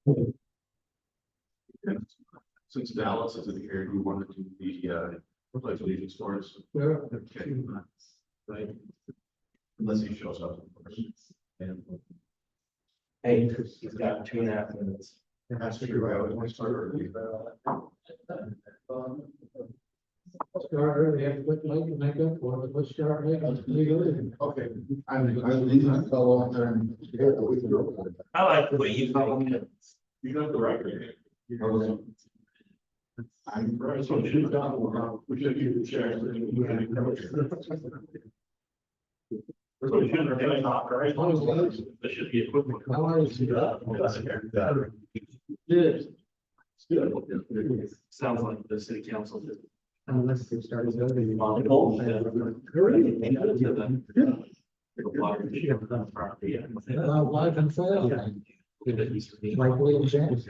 And since Dallas isn't here, we want to do the pledge allegiance for us. Yeah. Okay. Right. Unless he shows up. And Hey, he's got 2.5 minutes. that's true. I always want to start early. Start early, have to put make up for it, let's start making. Okay. I'm leaving. I fell off there and. I like the way you call it. You got the record. I'm. We should use the chair. There should be equipment. How are you? Good. Sounds like the city council did. Unless they started building. Life and fail. Like William Jackson.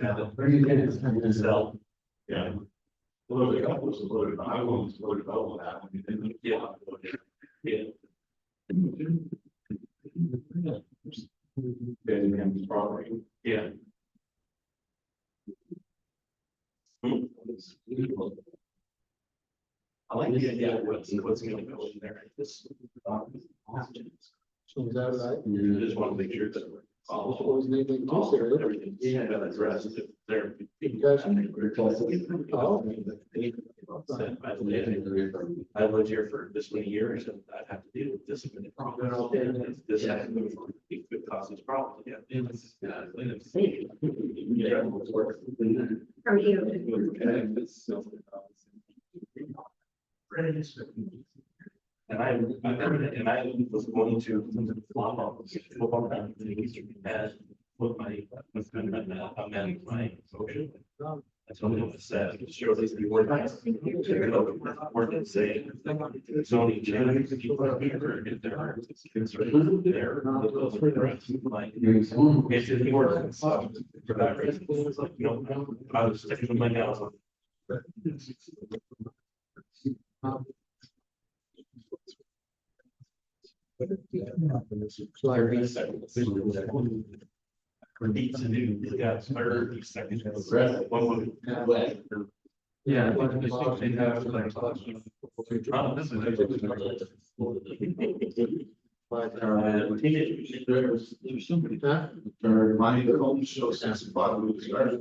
Yeah. A little bit, was a little bit, I was a little bit about that. Yeah. Yeah. And property. Yeah. I like the idea of what's going to go in there. This. So is that right? I just want to make sure that we're. What was anything to say? Everything. Yeah, that's right. There. I lived here for this many years and I've had to deal with this many problems. This has to move on. It could cause us problems. Yeah. How are you? And I was going to football practice and with amend my motion. That's what it was said. Sure, these people were nice. We're saying zoning changes. People are here if there are concerns there. Those are addressed. Like it's in the ordinance. So for that reason, it's like, you know, I was sticking with my nails. Needs to do, yeah, 30 seconds. Yeah. But there's somebody that reminding the home show since the bottom of the started.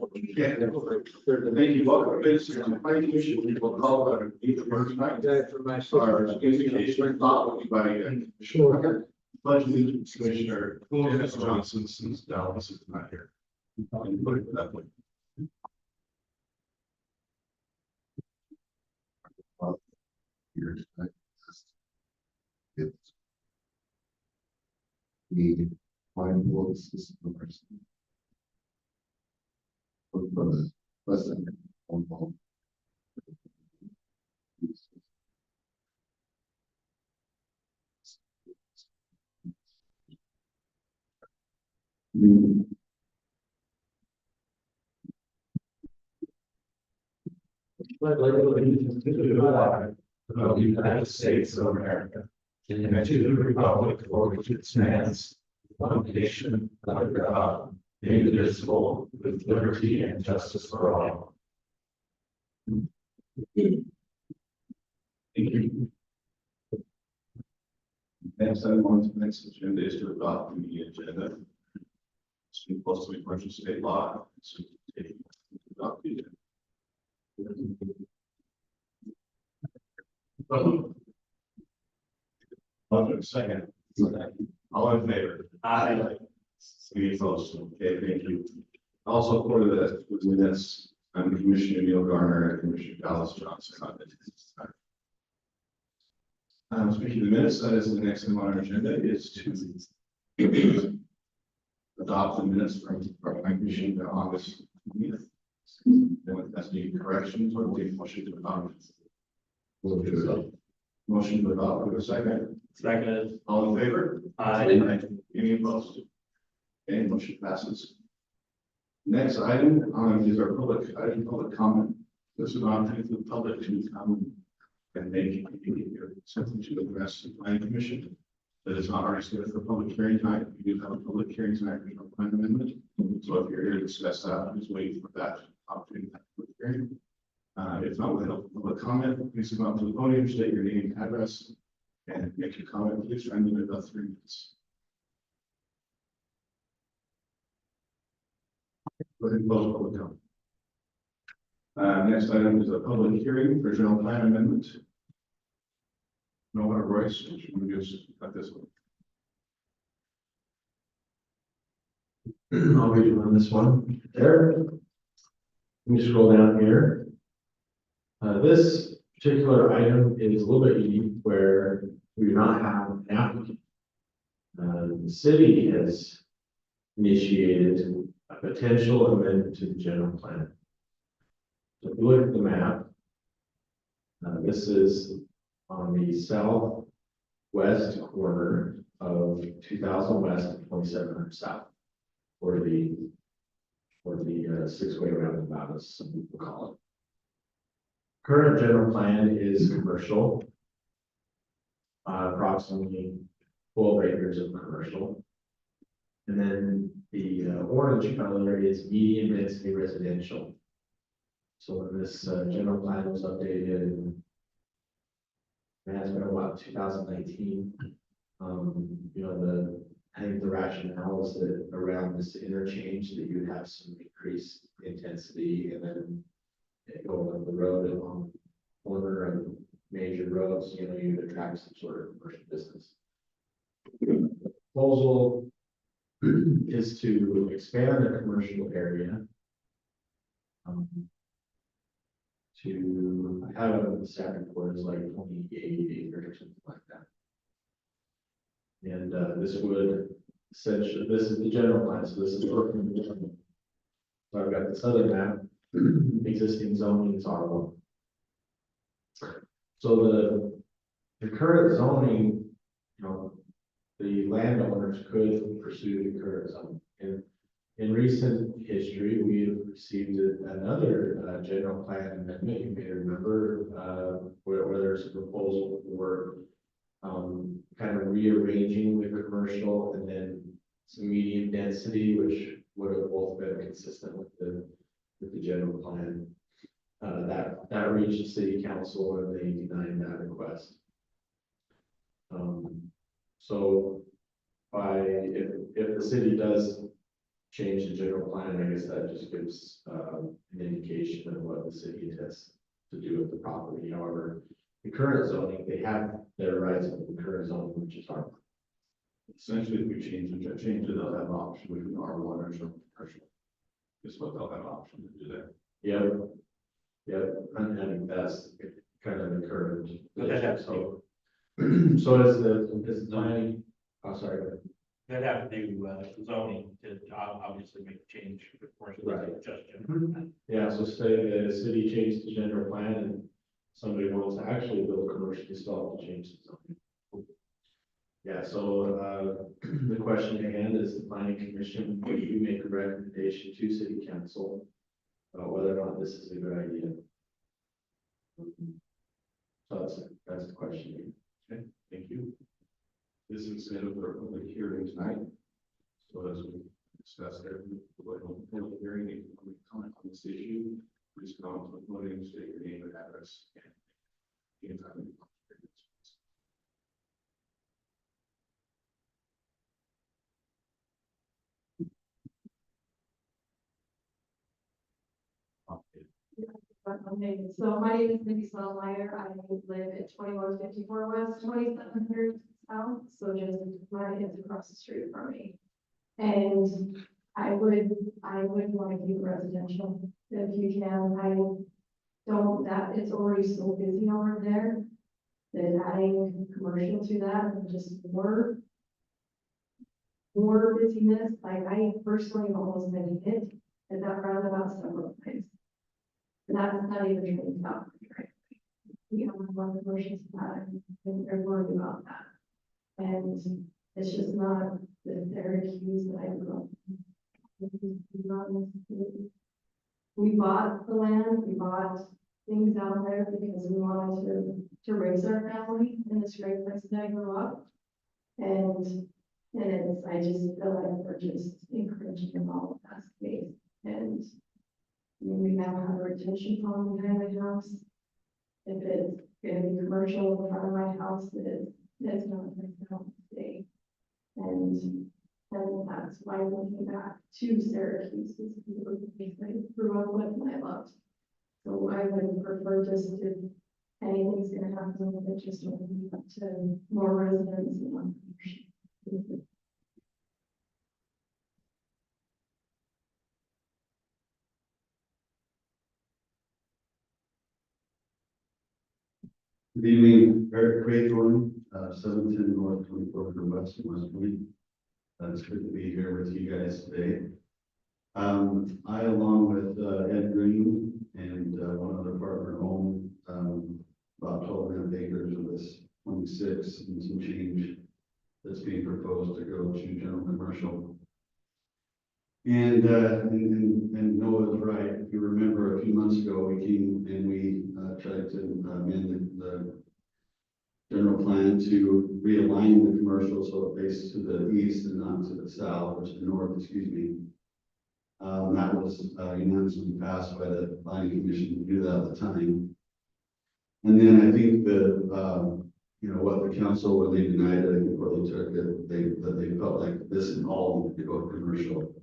Thank you. Welcome. It's a planning commission. We will call it either first night For my or communication thought with anybody. Sure. Budget Allegiance Commissioner Dennis Johnson since Dallas is not here. And put it that way. It's the mind world system. For the president on ball. Of the United States of America, and to the republic for which it stands, one nation under God, indivisible, with liberty and justice for all. Thank you. Next item on the next agenda is to adopt the agenda. It's been close to commercial state law. So adopt the second. All in favor? Aye. Any opposed? Okay, thank you. Also for the with this, I'm Commissioner Neil Garner and Commissioner Dallas Johnson on this. Speaking of the minutes, that is the next thing on our agenda is to adopt the minutes from my commission to August. That's any corrections or take motion to adopt. Motion to adopt with a second. Second. All in favor? Aye. Any opposed? Okay, motion passes. Next item is our public comment. This is an opportunity for the public to come and make something to address the planning commission. that is not already scheduled for public hearing tonight. We do have a public hearing tonight for the plan amendment. So if you're here to discuss that, just wait for that opportunity to have a public hearing. If not, we'll have a public comment. Please come up to the podium, state your name and address, and make your comment. Please try and limit about 3 minutes. Go ahead and close public comment. Next item is a public hearing for general plan amendment. No one, Royce, should we just cut this one? I'll read you on this one. There. Let me scroll down here. This particular item is a little bit unique where we do not have an applicant. The city has initiated a potential amendment to the general plan. So if you look at the map, this is on the southwest corner of 2000 West and 2700 South, or the six-way roundabout, as some people call it. Current general plan is commercial, approximately 12 acres of commercial. And then the orange color is medium density residential. So when this general plan was updated, it has been about 2019. You know, I think the rationale is that around this interchange that you would have some increased intensity, and then going up the road along the corner of major roads, you know, you'd attract some sort of commercial business. The proposal is to expand the commercial area to have it in the second quarter is like 28 acres or something like that. And this would essentially, this is the general plan, so this is working. So I've got this other map, existing zoning is R1. So the current zoning, you know, the landowners could pursue the current zoning. And in recent history, we have received another general plan amendment. You may remember where there's a proposal for kind of rearranging the commercial and then some medium density, which would have both been consistent with the general plan. That reached the city council and they denied that request. So if the city does change the general plan, I guess that just gives an indication of what the city intends to do with the property. However, the current zoning, they have their rights of the current zoning, which is our. Essentially, if we change it, they'll have an option between R1 or commercial. Is what they'll have an option to do there. Yep, and I think that's kind of the current. But that has So is the planning, oh, sorry. They'd have to do zoning to obviously make a change before it's Right. just general. Yeah, so say the city changed the general plan and somebody wants to actually build commercial, you still have to change the zoning. Yeah, so the question at hand is the planning commission, will you make a recommendation to city council about whether or not this is a good idea? So that's the question. Okay, thank you. This is scheduled for a public hearing tonight. So as we discussed there, we'll go to public hearing and public comment on this issue. Please come on to the podium, state your name and address. And Okay, so my name is Mindy Spellmeyer. I live at 2154 West, 2700 South, so just my kids across the street from me. And I would want to keep residential if you can. I don't, that it's already so busy over there. That adding commercial to that and just more busyness, like I personally almost been hit at that roundabout several times. And that's not even really tough, right? You know, one of the versions of that, and they're worried about that. And it's just not the Syracuse that I grew up in. We bought the land, we bought things out there because we wanted to raise our family in this great place that I grew up. I just feel like we're just encouraging all of that space. And we now have a retention pond behind my house. If it's gonna be commercial in front of my house, that's not going to stay. And that's why looking back to Syracuse is because I grew up with and I loved. So I would prefer just if anything's gonna happen with it, just open it up to more residents and more commercial. Good evening, Eric Craythorne, 710 North 24th West Point. It's good to be here with you guys today. I, along with Ed Green and one other partner, own about 1,200 acres of this 26 and some change that's being proposed to go to general commercial. And Noah's right. If you remember, a few months ago, we came and we tried to amend the general plan to realign the commercial so it faces to the east and not to the south, or to the north, excuse me. That was unanimously passed by the planning commission to do that at the time. And then I think what the council, when they denied it, I think what they took it, that they felt like this and all needed to go commercial.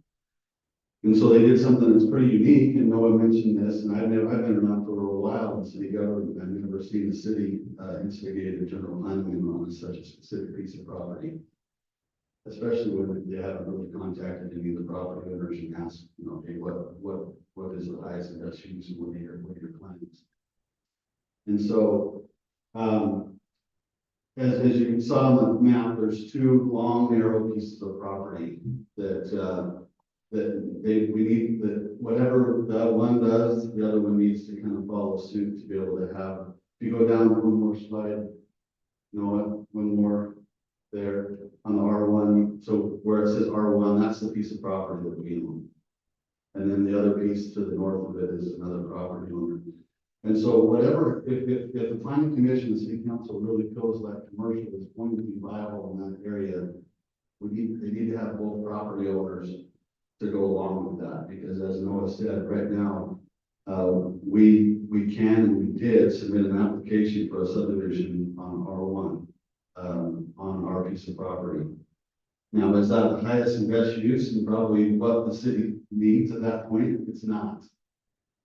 And so they did something that's pretty unique, and Noah mentioned this, and I've been around for a while in city government. I've never seen a city instigate a general plan on such a specific piece of property, especially when they haven't really contacted any of the property owners and asked, hey, what is the highest and best use, and what are your plans? And so, as you saw on the map, there's two long, narrow pieces of property that we need, that whatever that one does, the other one needs to kind of follow suit to be able to have. If you go down one more slide, Noah, one more there on the R1. So where it says R1, that's the piece of property that we own. And then the other piece to the north of it is another property owner. And so whatever, if the planning commission and city council really feels that commercial is going to be viable in that area, they need to have both property owners to go along with that, because as Noah said, right now, we can and we did submit an application for a subdivision on R1, on our piece of property. Now, is that the highest and best use and probably what the city needs at that point? It's not.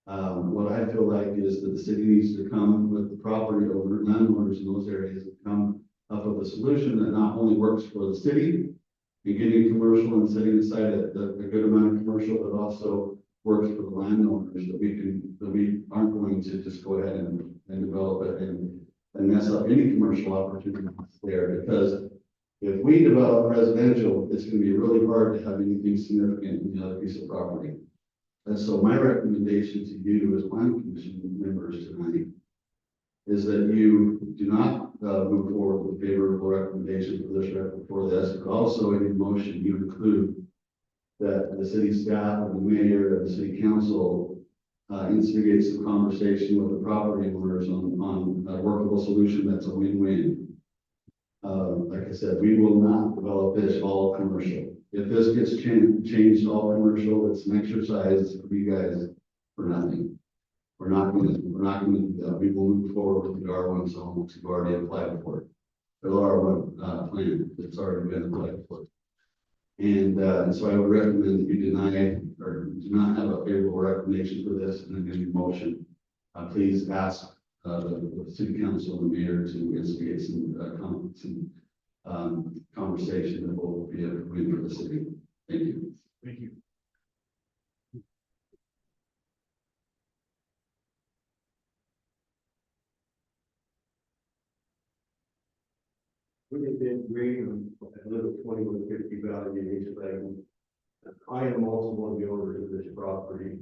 What I feel like is that the city needs to come with the property owner, landowners in those areas, and come up with a solution that not only works for the city and getting commercial and setting aside a good amount of commercial, but also works for the landowners, that we aren't going to just go ahead and develop it and mess up any commercial opportunities there. Because if we develop residential, it's going to be really hard to have anything significant in the other piece of property. And so my recommendation to you as planning commission members tonight is that you do not move forward with a favorable recommendation for this, but also in your motion, you include that the city staff and the mayor and the city council instigates some conversation with the property owners on a workable solution that's a win-win. Like I said, we will not develop this all commercial. If this gets changed all commercial, it's an exercise for you guys for nothing. We're not going to do that. We will move forward with the R1 zone we've already applied for it. The R1 plan that's already been applied for. And so I would recommend that you deny or do not have a favorable recommendation for this in any motion. Please ask the city council and the mayor to instigate some conversation that will be a win for the city. Thank you. Thank you. We have been green a little 2150 Valley in East Lake. I am also one of the owners of this property,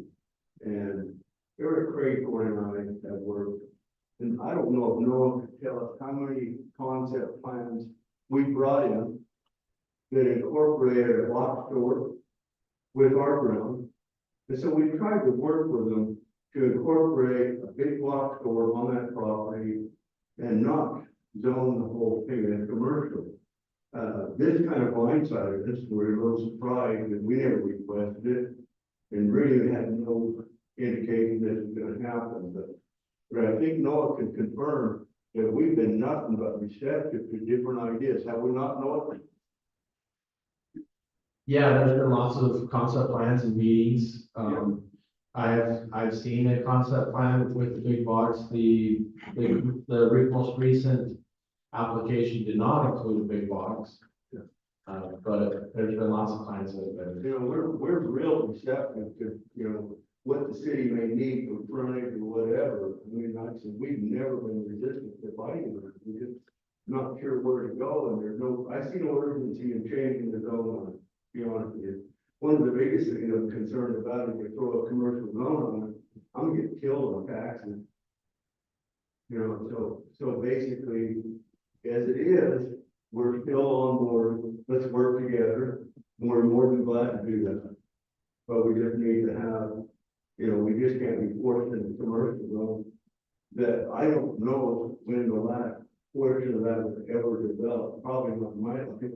and Eric Craythorne and I have worked, and I don't know if Noah could tell us how many concept plans we brought in that incorporated a box store with our ground. And so we tried to work with them to incorporate a big box store on that property and not zone the whole thing as commercial. This kind of blindsided us, we're a little surprised that we never requested it. And really had no indication that it's gonna happen, but I think Noah can confirm that we've been nothing but receptive to different ideas, have we not, Noah? Yeah, there's been lots of concept plans and meetings. I've seen a concept plan with the big box. The most recent application did not include a big box. But there's been lots of plans that have been. You know, we're real receptive to, you know, what the city may need for frontage or whatever. I mean, like I said, we've never been resistant to fighting it. We're just not sure where to go, and there's no, I see no urgency in changing the zone on it, to be honest with you. One of the biggest things I'm concerned about is you throw a commercial zone on it, I'm gonna get killed on taxes. You know, so basically, as it is, we're still on board, let's work together, and we're more than glad to do that. But we just need to have, you know, we just can't be forced into commercial zone. That I don't know when the last portion of that was ever developed, probably not in my life.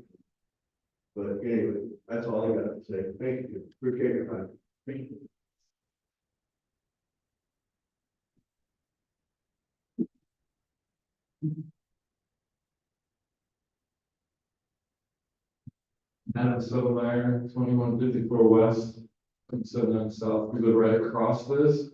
But anyway, that's all I got to say. Thank you. Appreciate your time. Thank you. Adam Sotomayor, 2154 West, 79 South, we live right across this.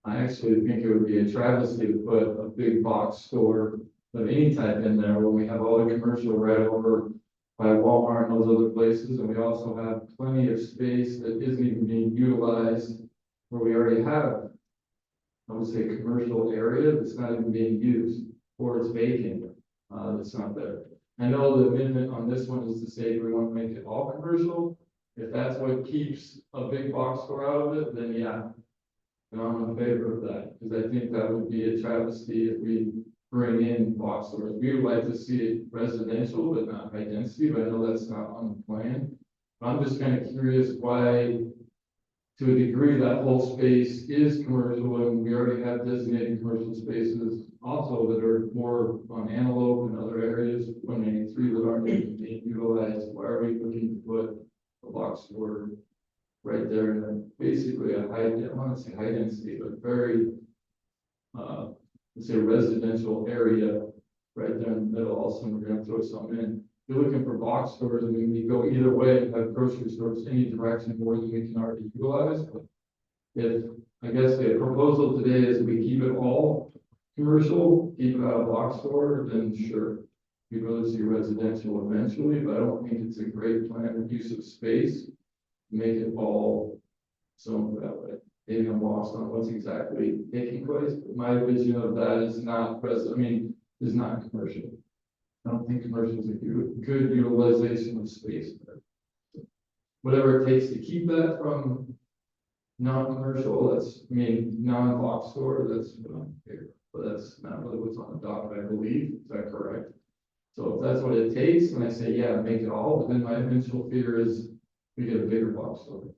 I actually think it would be a travesty to put a big box store of any type in there when we have all the commercial right over by Walmart and those other places, and we also have plenty of space that isn't even being utilized, where we already have, I would say, commercial area that's not even being used, or it's vacant, that's not there. I know the amendment on this one is to say we want to make it all commercial. If that's what keeps a big box store out of it, then yeah. And I'm in favor of that, because I think that would be a travesty if we bring in box stores. We would like to see it residential, but not high density, but I know that's not on the plan. I'm just kind of curious why, to a degree, that whole space is commercial, and we already have designated commercial spaces also that are more on Antelope and other areas, 193 that aren't even being utilized. Why are we looking to put a box store right there in basically a high, I don't want to say high density, but very, let's say residential area right there in the middle? Also, we're going to throw something in. If you're looking for box stores, I mean, we go either way, have grocery stores any direction more than we can already utilize. But if, I guess the proposal today is we keep it all commercial, keep it out of box store, then sure. We really see residential eventually, but I don't think it's a great plan of use of space. Make it all zoned that way. Maybe I'm lost on what's exactly taking place, but my vision of that is not is not commercial. I don't think commercial is a good utilization of space there. Whatever it takes to keep that from non-commercial, non-box store, that's what I'm here. But that's not really what's on the docket, I believe. Is that correct? So if that's what it takes, and I say, yeah, make it all, but then my eventual fear is we get a bigger box store.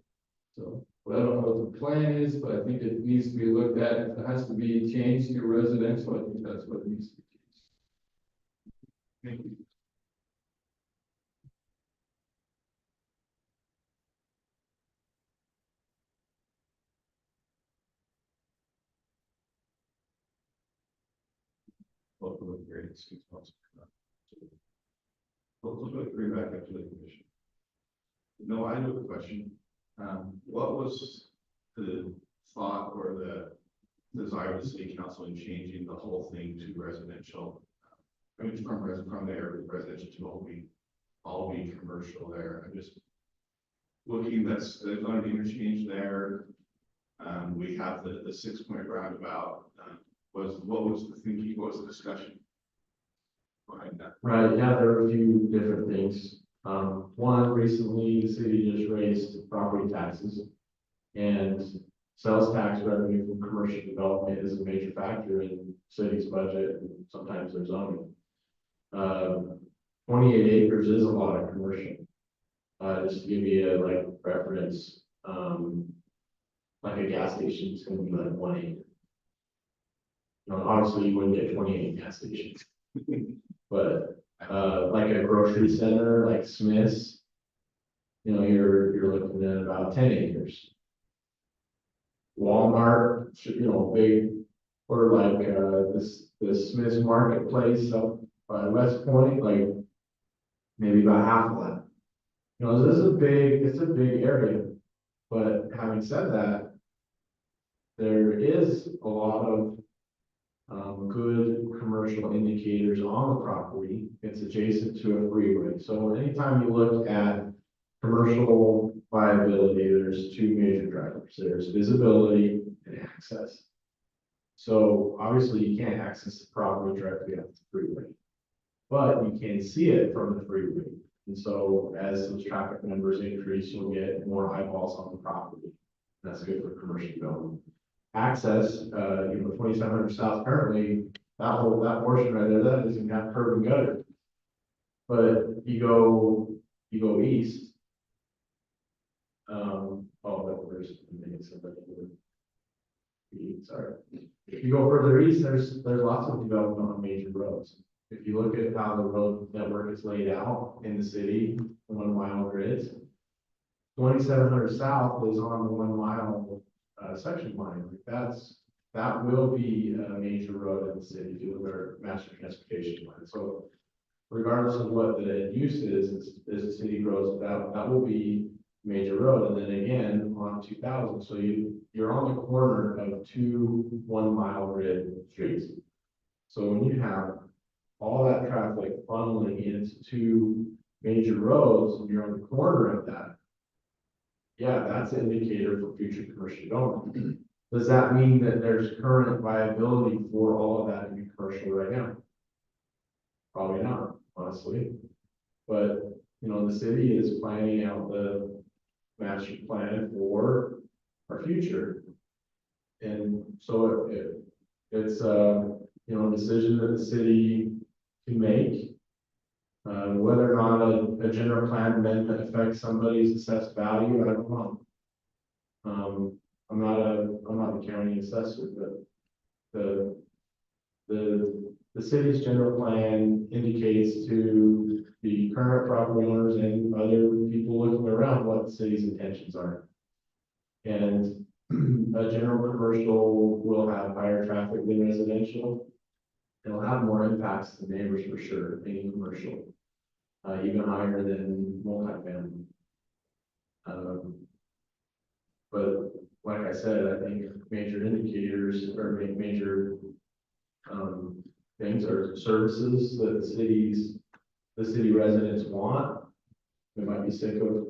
So, but I don't know what the plan is, but I think it needs to be looked at. If it has to be changed to residential, I think that's what it needs to be changed. Thank you. Local with great excuse. Let's bring back up to the commission. No, I have a question. What was the thought or the desire of the city council in changing the whole thing to residential? I mean, from there, residential to all be commercial there. I'm just looking, there's going to be interchange there. We have the 6-point roundabout. What was the thinking? What was the discussion behind that? Right, yeah, there are a few different things. One, recently, the city just raised property taxes, and sales tax revenue from commercial development is a major factor in city's budget, and sometimes their zoning. 28 acres is a lot of commercial. Just to give you a reference, like a gas station is going to be like 1 acre. You know, obviously you wouldn't get 28 gas stations, but like a grocery center, like Smith's. You know, you're looking at about 10 acres. Walmart, you know, big, or like, this Smith's Marketplace up by West Point, like, maybe about half of that. You know, it's a big area, but having said that, there is a lot of good commercial indicators on the property. It's adjacent to a freeway. So anytime you look at commercial viability, there's two major drivers. There's visibility and access. So obviously you can't access the property directly off the freeway, but you can see it from the freeway. And so as those traffic numbers increase, you'll get more eyeballs on the property. That's good for commercial development. Access, 2700 South currently, that portion right there, that doesn't have curb and gutter. But you go east. Sorry. If you go further east, there's lots of development on major roads. If you look at how the road network is laid out in the city, 1 mile grids, 2700 South is on the 1 mile section line. That will be a major road in the city due to our master transportation line. So regardless of what the use is, as the city grows, that will be major road. And then again, on 2000, so you're on the corner of 2 1 mile grid streets. So when you have all that traffic funneling into 2 major roads, and you're on the corner of that, yeah, that's an indicator for future commercial development. Does that mean that there's current viability for all of that to be commercial right now? Probably not, honestly. But, the city is planning out the master plan for our future. And so it's a decision that the city can make. Whether or not a general plan amendment affects somebody's assessed value, I don't know. I'm not a county assessor, but the city's general plan indicates to the current property owners and other people looking around what the city's intentions are. And a general commercial will have higher traffic than residential. It'll have more impacts to neighbors for sure, any commercial, even higher than multifamily. But like I said, I think major indicators or major things are services that the city residents want. They might be sick of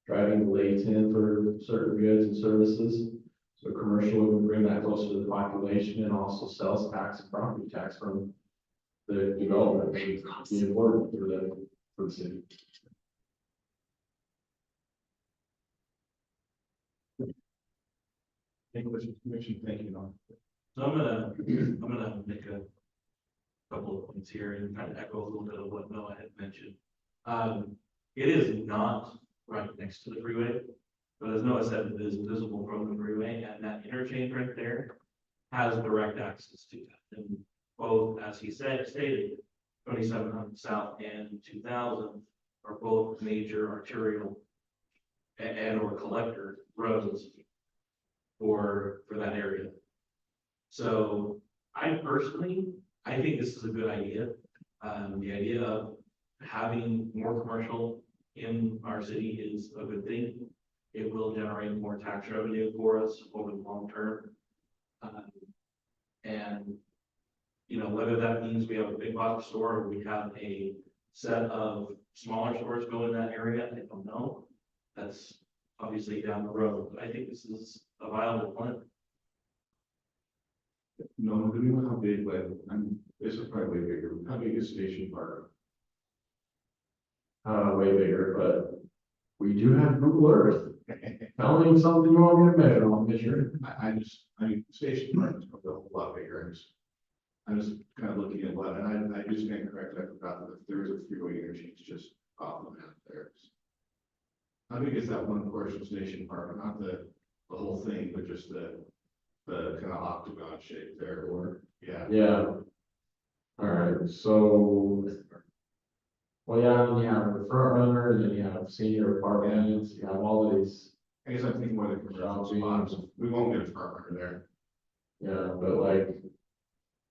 driving late in for certain goods and services. So commercial would bring that closer to the population, and also sales tax and property tax from the development would be important for the city. Any questions, Commission? Thank you. So I'm gonna make a couple of points here and kind of echo a little bit of what Noah had mentioned. It is not right next to the freeway, but as Noah said, it is visible from the freeway, and that interchange right there has direct access to that. And both, as he stated, 2700 South and 2000 are both major arterial and or collector roads for that area. So I think this is a good idea. The idea of having more commercial in our city is a good thing. It will generate more tax revenue for us over the long term. And whether that means we have a big box store or we have a set of smaller stores go in that area, I don't know. That's obviously down the road, but I think this is a viable plan. No, do we know how big, this is probably way bigger. How big is Station Park? Way bigger, but we do have Google Earth. Tell me something you want me to measure, I'll measure. Station Park is probably a whole lot bigger. I'm just kind of looking at what, and I just stand corrected. I forgot that there is a freeway interchange just off the map there. How big is that one portion of Station Park? Not the whole thing, but just the kind of octagon shape there, or yeah. Yeah. All right, so Well, yeah, and you have the front runner, then you have senior apartments, you have all of these, I guess I'm thinking more the commercial spots, we won't get a front runner there. yeah, but like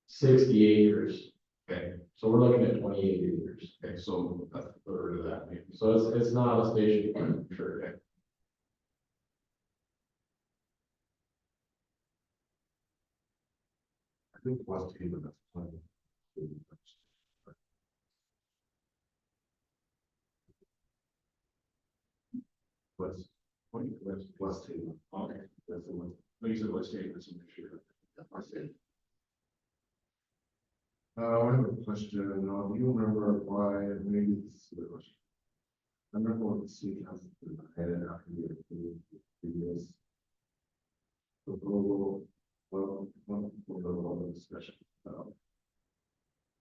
60 acres, Okay, so we're looking at 28 acres. okay, so a third of that maybe. So it's not a station plan, for sure. Okay. I think West Haven, that's plenty. West Haven, okay, that's the one, like you said, West Haven, that's an issue. West Haven. I have a question, do you remember why, maybe this is the question. I remember what the city council had after the previous. Proposal, well, discussion. I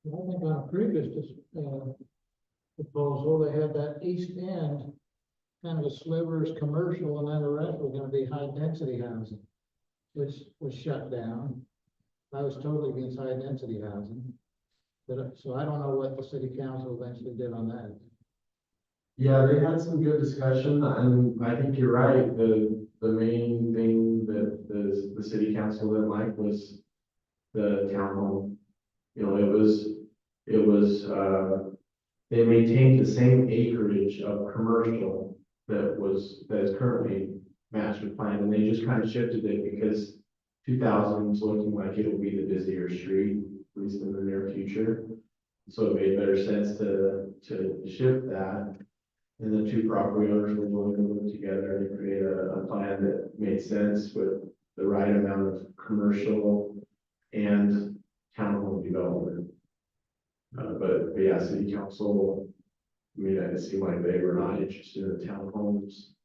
think on a previous, proposal, they had that east end, kind of a slivers commercial, and then the rest was gonna be high-density housing, which was shut down. I was totally against high-density housing. But, so I don't know what the city council eventually did on that. Yeah, they had some good discussion, and I think you're right, the main thing that the city council didn't like was the townhome. You know, it was, they maintained the same acreage of commercial that is currently master plan, and they just kind of shifted it because 2000 is looking like it'll be the busier street, at least in the near future. So it made better sense to shift that. And the two property owners were willing to work together to create a plan that made sense with the right amount of commercial and townhome development. But yeah, city council, I mean, it seemed like they were not interested in townhomes.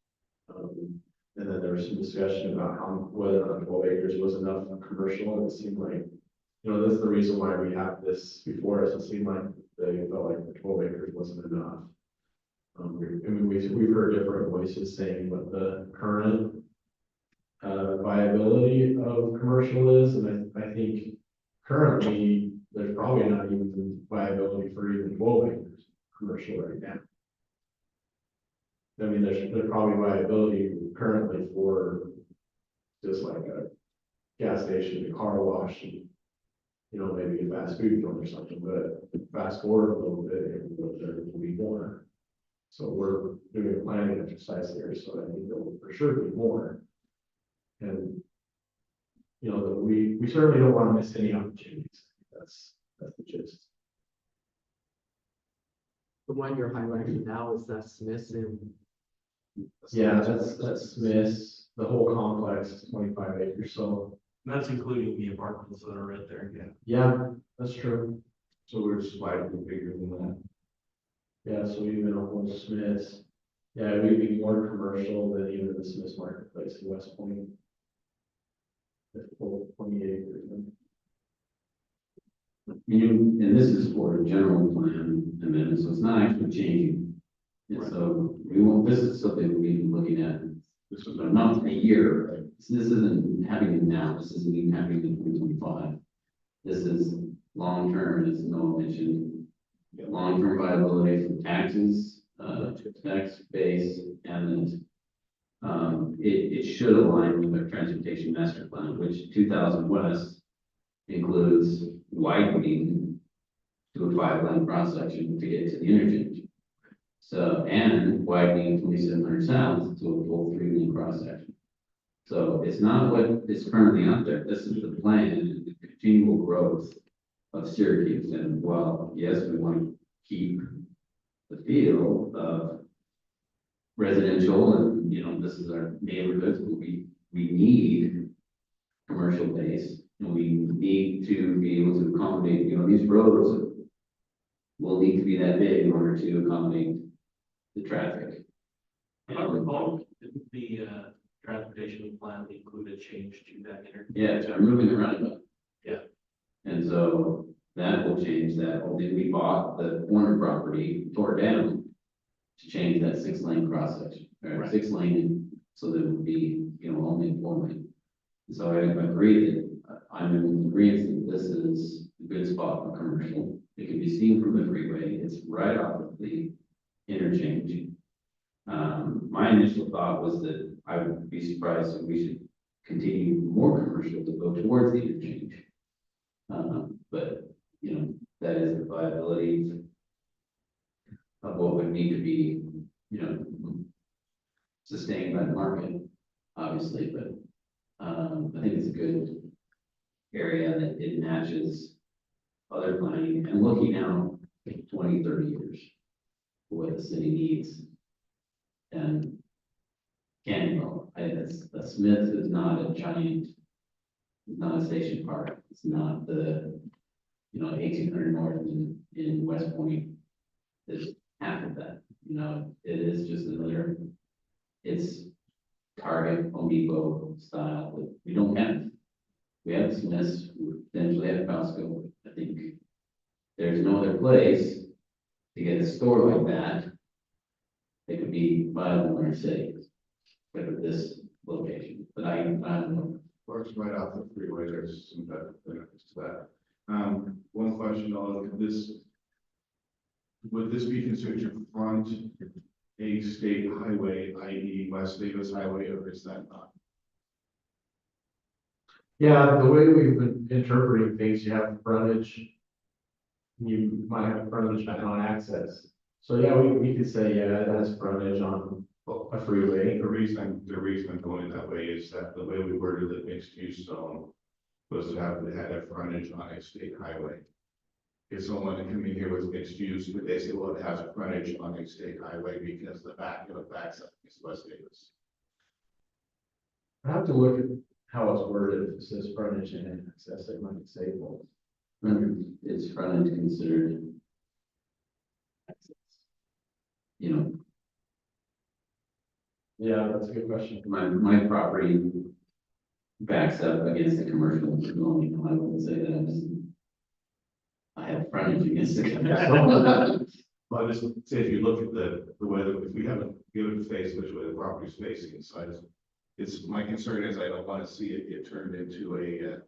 And then there was some discussion about whether or not 12 acres was enough for commercial, and it seemed like, you know, that's the reason why we have this before us. It seemed like they felt like the 12 acres wasn't enough. I mean, we've heard different voices saying what the current viability of commercial is, and I think currently there's probably not even viability for even 12 acres commercial right now. I mean, there's probably viability currently for just like a gas station, a car wash, and, you know, maybe a fast food joint or something, but fast forward a little bit, there will be more. So we're doing a planning exercise here, so I think there will for sure be more. And, you know, that we certainly don't want to miss any opportunities. That's the gist. The one you're highlighting now is that Smith's in. Yeah, that's Smith's, the whole complex is 25 acres, so. And that's including the apartments that are right there, yeah. Yeah, that's true. So we're slightly bigger than that. Yeah, so even on Smith's, yeah, we'd be more commercial than even the Smith's Marketplace in West Point. The full 20 acres. And this is for a general plan amendment, so it's not actually changing. And so we won't, this is something we've been looking at, this was not a year, this isn't happening now, this isn't even happening in 2025. This is long-term, as Noah mentioned, long-term viability for taxes, tax base, and it should align with our transportation master plan, which 2000 West includes widening to a 5-lane cross section to get to the interchange. So, and widening 2700 South to a full 3-lane cross section. So it's not what is currently out there. This is the plan, the continual growth of Syracuse. And while, yes, we want to keep the feel of residential and, you know, this is our neighborhoods, but we need commercial base, and we need to be able to accommodate, you know, these roads will need to be that big in order to accommodate the traffic. If I recall, didn't the transportation plan include a change to that interchange? Yeah, it's removing the roundabout. Yeah. And so that will change that. Then we bought the corner property, tore it down to change that 6-lane cross section, or Right. 6-lane, so that it would be, you know, only 4-lane. So I agree that I'm in agreement that this is a good spot for commercial. It can be seen from the freeway. It's right off the of the interchange. My initial thought was that I would be surprised if we should continue more commercial to go towards the interchange. But, you know, that is the viability of what would need to be, you know, sustained by the market, obviously, but, I think it's a good area that it matches other planning and looking out 20, 30 years for what the city needs. And Cannonball, the Smith is not a giant, it's not a station park, it's not the, you know, 1800 North in West Point. It's half of that, you know, it is just another, it's Target, Home Depot style, but we don't have. We have Smiths, we potentially have Costco. I think there's no other place to get a store like that. That could be viable in our city, but at this location, but I don't know. Works right off the freeway, there's some benefits to that. One question on this. Would this be considered to front a state highway, i.e. West Davis Highway, or is that not? Yeah, the way we've been interpreting things, you have frontage. You might have frontage on access. So yeah, we could say, yeah, it has frontage on a freeway. The reason I'm going that way is that the way we worded the mixed use zone was to have, it had a frontage on a state highway. If someone coming here with mixed use, but they say, well, it has a frontage on a state highway because the back, you know, backs up against West Davis. I have to look at how it's worded. If it says frontage and access, it might say both. Is frontage considered? Access? You know, Yeah, that's a good question. my property backs up against the commercial zone, I wouldn't say that I have frontage against the commercial. Well, I just say, if you look at the way that, if we haven't given face which way the property is facing inside, it's, my concern is I don't want to see it get turned into a,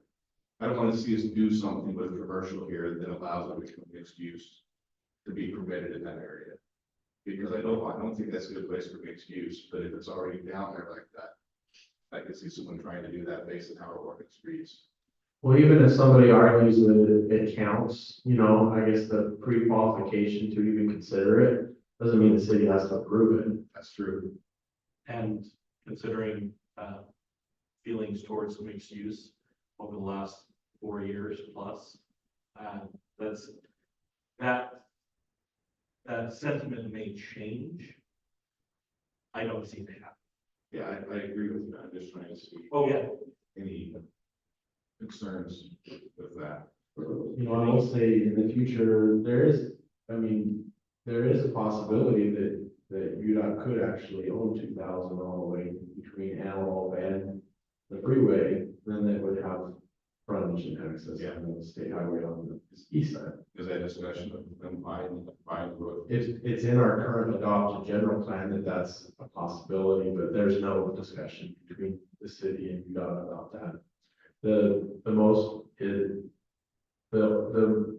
I don't want to see us do something with commercial here that allows it to become mixed use to be permitted in that area. Because I don't think that's a good place for mixed use, but if it's already down there like that, I can see someone trying to do that based on how our ordinance reads. Well, even if somebody argues that it counts, you know, I guess the pre-qualification to even consider it, doesn't mean the city has to approve it. That's true. And considering feelings towards mixed use over the last 4 years plus, that's that sentiment may change. I don't see that. Yeah, I agree with you. I'm just trying to see Oh, yeah. any concerns with that. You know, I will say in the future, there is a possibility that UDOT could actually own 2,000 all the way between Antelope and the freeway, then they would have frontage and access on the state highway on the east side. Is that discussion of them buying the road? It's in our current adopted general plan that that's a possibility, but there's no discussion between the city and UDOT about that. The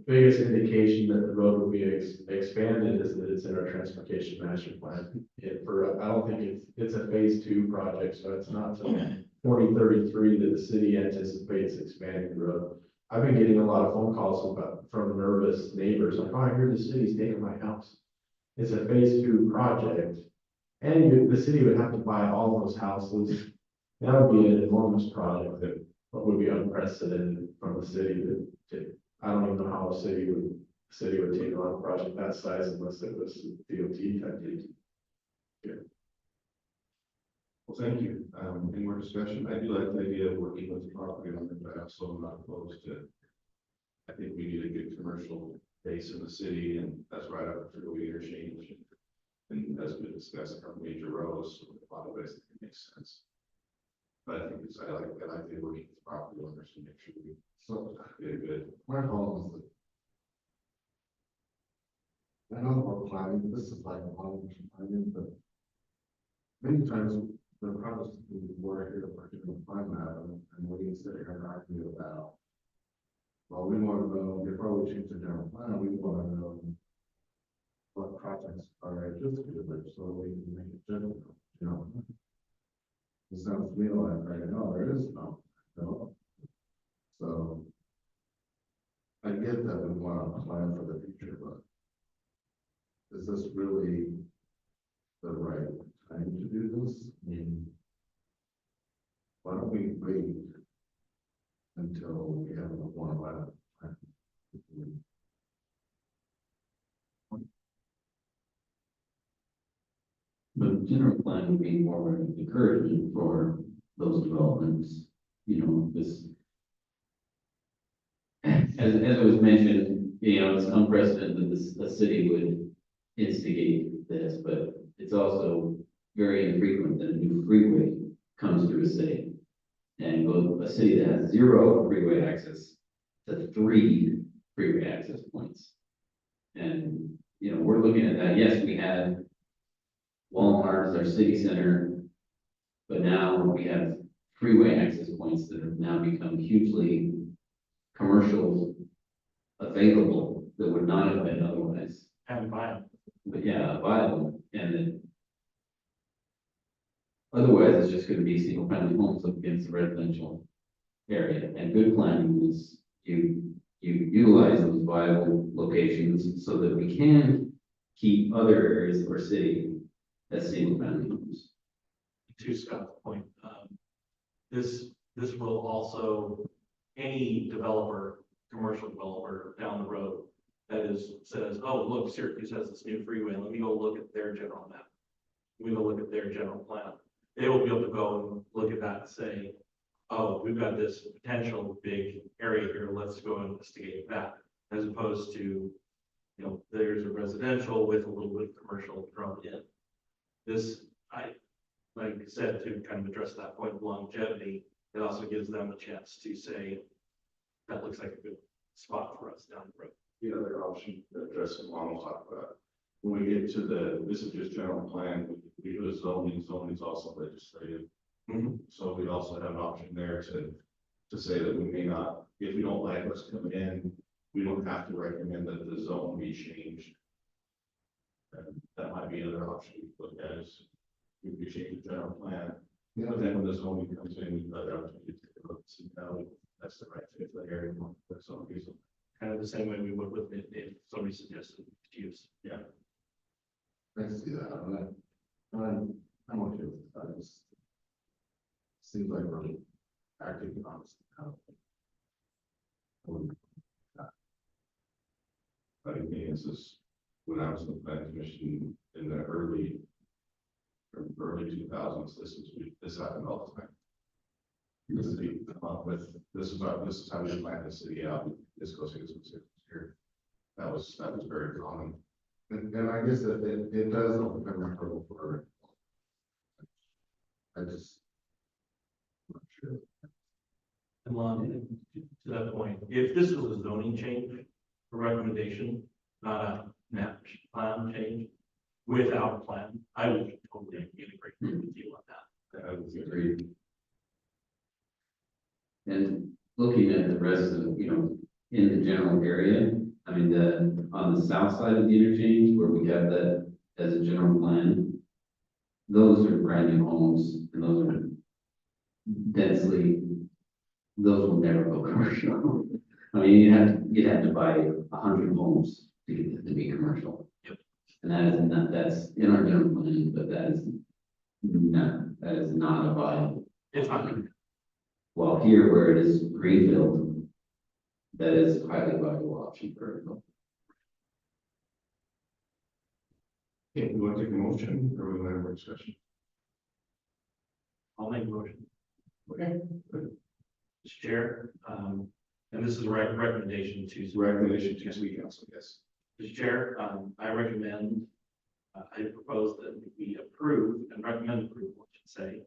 biggest indication that the road will be expanded is that it's in our transportation master plan. I don't think it's a phase 2 project, so it's not till 2033 that the city anticipates expanding the road. I've been getting a lot of phone calls from nervous neighbors, like, oh, I hear the city's taking my house. It's a phase 2 project, and the city would have to buy all those houses. That would be an enormous project that would be unprecedented from the city to I don't even know how a city would take on a project that size unless it was DOT type deal. Well, thank you. Any more discussion? I do like the idea of working with the property owner, but also I'm not opposed to. I think we need a good commercial base in the city, and that's right up through the interchange. And as we discussed, our major roads, so a lot of ways it makes sense. But I think I like the working with the property owners to make sure we get good. My home is I know we're planning, this is like a long planning, but many times the projects we work here, we're doing plan that, and we sit here and argue about, well, we want to know, before we change the general plan, we want to know what projects are anticipated, so we can make it general, you know. It sounds to me like right now, there is no, you know. So. I get that we want to plan for the future, but. Is this really the right time to do this? I mean. Why don't we wait until we have a more violent plan? The general plan would be more encouragement for those developments, you know, this. As it was mentioned, you know, it's unprecedented that the city would instigate this, but it's also very infrequent that a new freeway comes through a city. And go a city that has 0 freeway access to 3 freeway access points. And, you know, we're looking at that, yes, we had Walmart as our city center, but now we have freeway access points that have now become hugely commercial available that would not have been otherwise. And viable. But yeah, viable, and then otherwise it's just gonna be single family homes up against the residential area, and good planning is you utilize those viable locations so that we can keep other areas of our city as single family homes. To Scott's point, this will also, any developer, commercial developer down the road that says, oh, look, Syracuse has this new freeway, let me go look at their general map. We go look at their general plan. They will be able to go and look at that and say, oh, we've got this potential big area here, let's go investigate that. As opposed to, you know, there's a residential with a little bit of commercial thrown in. This, like I said, to kind of address that point of longevity, it also gives them a chance to say, that looks like a good spot for us down the road. The other option that address it, we'll talk about. When we get to this is just general plan, we do a zoning is also legislative. So we also have an option there to say that we may not, if we don't like what's coming in, we don't have to recommend that the zone be changed. And that might be another option we look at is we change the general plan. But then when the zoning comes in, we've got the opportunity to take a look and see how that's the right fit for the area. That's all reason. Kind of the same way we would with it if somebody suggested use. Yeah. Let's do that. I'm okay with that. It just seems like we're acting on this now. I think this is when I was in the planning commission in the early 2000s. This happened all the time. This is how we plan the city out. This goes here. That was very common. And I guess that it does open up a hurdle for. I just. I'm not sure. And Lon, to that point, if this was a zoning change, a recommendation, not a map plan change, without a plan, I would totally agree with you on that. I would agree. Agreed. And looking at the rest of, you know, in the general area, I mean, on the south side of the interchange where we have that as a general plan, those are brand new homes and those are densely, those will never go commercial. I mean, you'd have to buy 100 homes to get it to be commercial. Yep. And that's in our general plan, but that is not a viable. It's not. While here where it is greenfield, that is a highly viable option for it. Okay, we want to take a motion or we want to have a discussion? I'll make a motion. Okay. Mr. Chair, and this is a recommendation to. Recommendation to city council, yes. Mr. Chair, I recommend, I propose that we approve and recommend approval, I should say,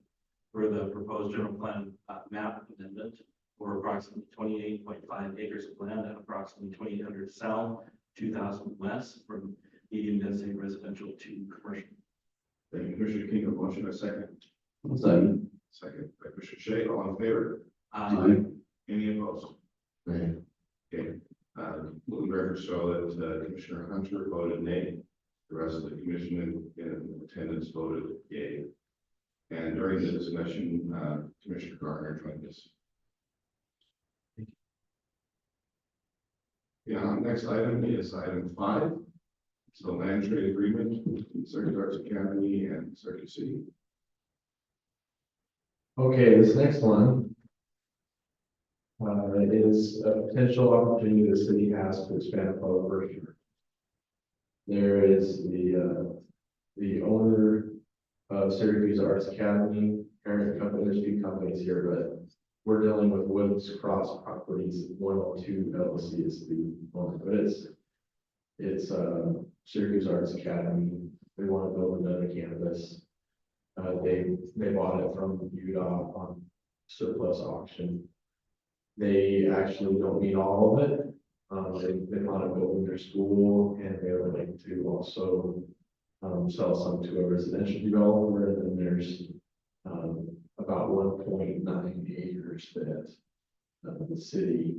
for the proposed general plan map amendment for approximately 28.5 acres of land and approximately 2,800 south, 2,000 west from medium density residential to commercial. Thank you, Commissioner King, a motion, a second. So, Second, by Commissioner Shea, all in favor? Any opposed? Okay, let the record show that Commissioner Hunter voted nay. The rest of the commission in attendance voted yea. And during the discussion, Commissioner Gardner joined us. Yeah, next item is item 5. It's the land trade agreement between Syracuse Arts Academy and Syracuse City. Okay, this next one is a potential opportunity the city has to expand public works. There is the owner of Syracuse Arts Academy, parent company, there's 2 companies here, but we're dealing with Woods Cross Properties, 102 LLC is the owner, but it's Syracuse Arts Academy. They want to build another campus. They bought it from UDOT on surplus auction. They actually don't need all of it. They want to build their school, and they would like to also sell some to a residential developer. And then there's about 1.9 acres that the city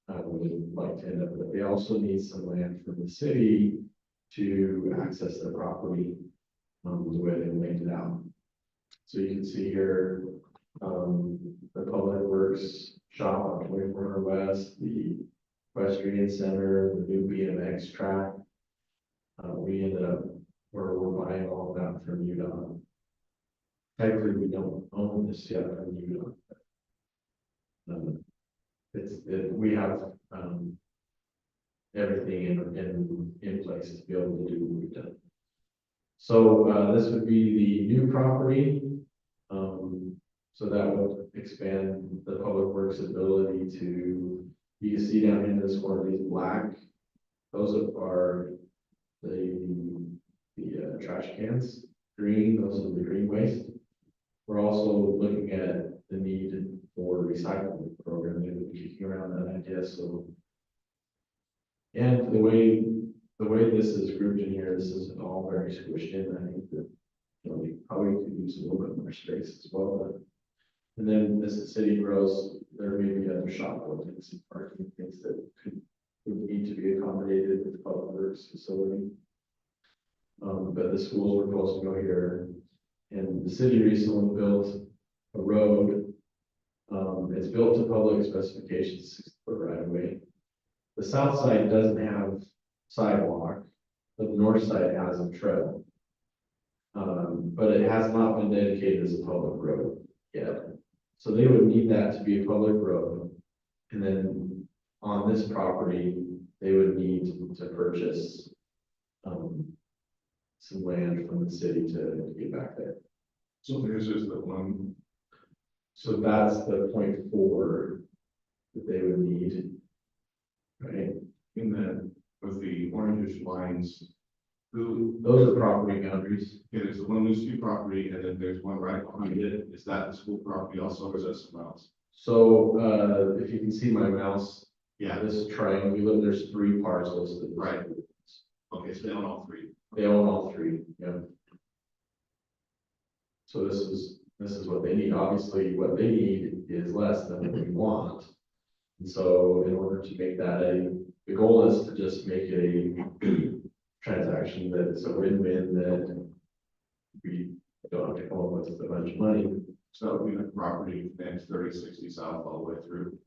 would like to end up with. They also need some land from the city to access the property the way they laid it out. So you can see here the Public Works shop on 2400 West, the Equestrian Center, the new BMX track. We ended up where we're buying all of that from UDOT. Technically, we don't own this yet from UDOT. We have everything in place to be able to do what we've done. So this would be the new property. So that would expand the Public Works ability to, you can see down in this corner, these black, those are the trash cans. Green, those are the green waste. We're also looking at the need for recycling program. They've been kicking around that idea. So, and the way this is grouped in here, this is all very squished in. I think that we probably could use a little bit more space as well. But, and then as the city grows, there may be other shop buildings and parking things that would need to be accommodated with the Public Works facility. But the schools were supposed to go here, and the city recently built a road. It's built to public specifications, 6-foot right of way. The south side doesn't have sidewalk, but the north side has a trail. But it has not been dedicated as a public road yet. So they would need that to be a public road. And then on this property, they would need to purchase some land from the city to get back there. So there's just the one. So that's the 0.4 that they would need. Right? And then with the orangish lines, Those are property boundaries. it is the one Lucy property, and then there's one right behind it. Is that the school property also, or is that something else? So if you can see my mouse, Yeah, this triangle, there's 3 parcels. right. Okay, so they own all 3. They own all 3, yeah. So this is what they need. Obviously, what they need is less than what we want. And so in order to make that the goal is to just make it a transaction that's a win-win, that we don't have to come up with a bunch of money. So that would be the property next 3060 south all the way through.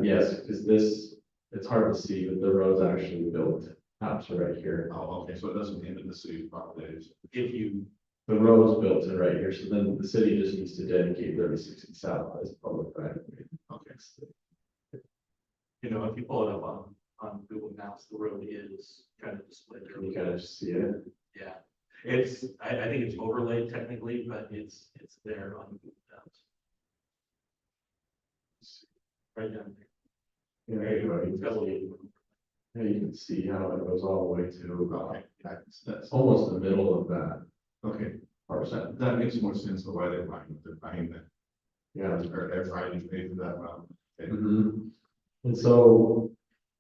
Yes, because it's hard to see, but the road's actually built out to right here. Oh, okay, so it doesn't end in the city's property. If you, The road's built to right here, so then the city just needs to dedicate 3060 south as public right of way. Okay. you know, if you pull it up on Google Maps, the road is kind of displayed there. Can you kind of see it? Yeah, it's, I think it's overlaid technically, but it's there on Google Maps. Right down Yeah, there. you It's got a can see- little- yeah, you can see how it goes all the way to Okay, that's, almost the middle of that okay, parcel. that makes more sense of why they're buying that, Yeah. or they're trying to pay for that well. Okay. Mhm. And so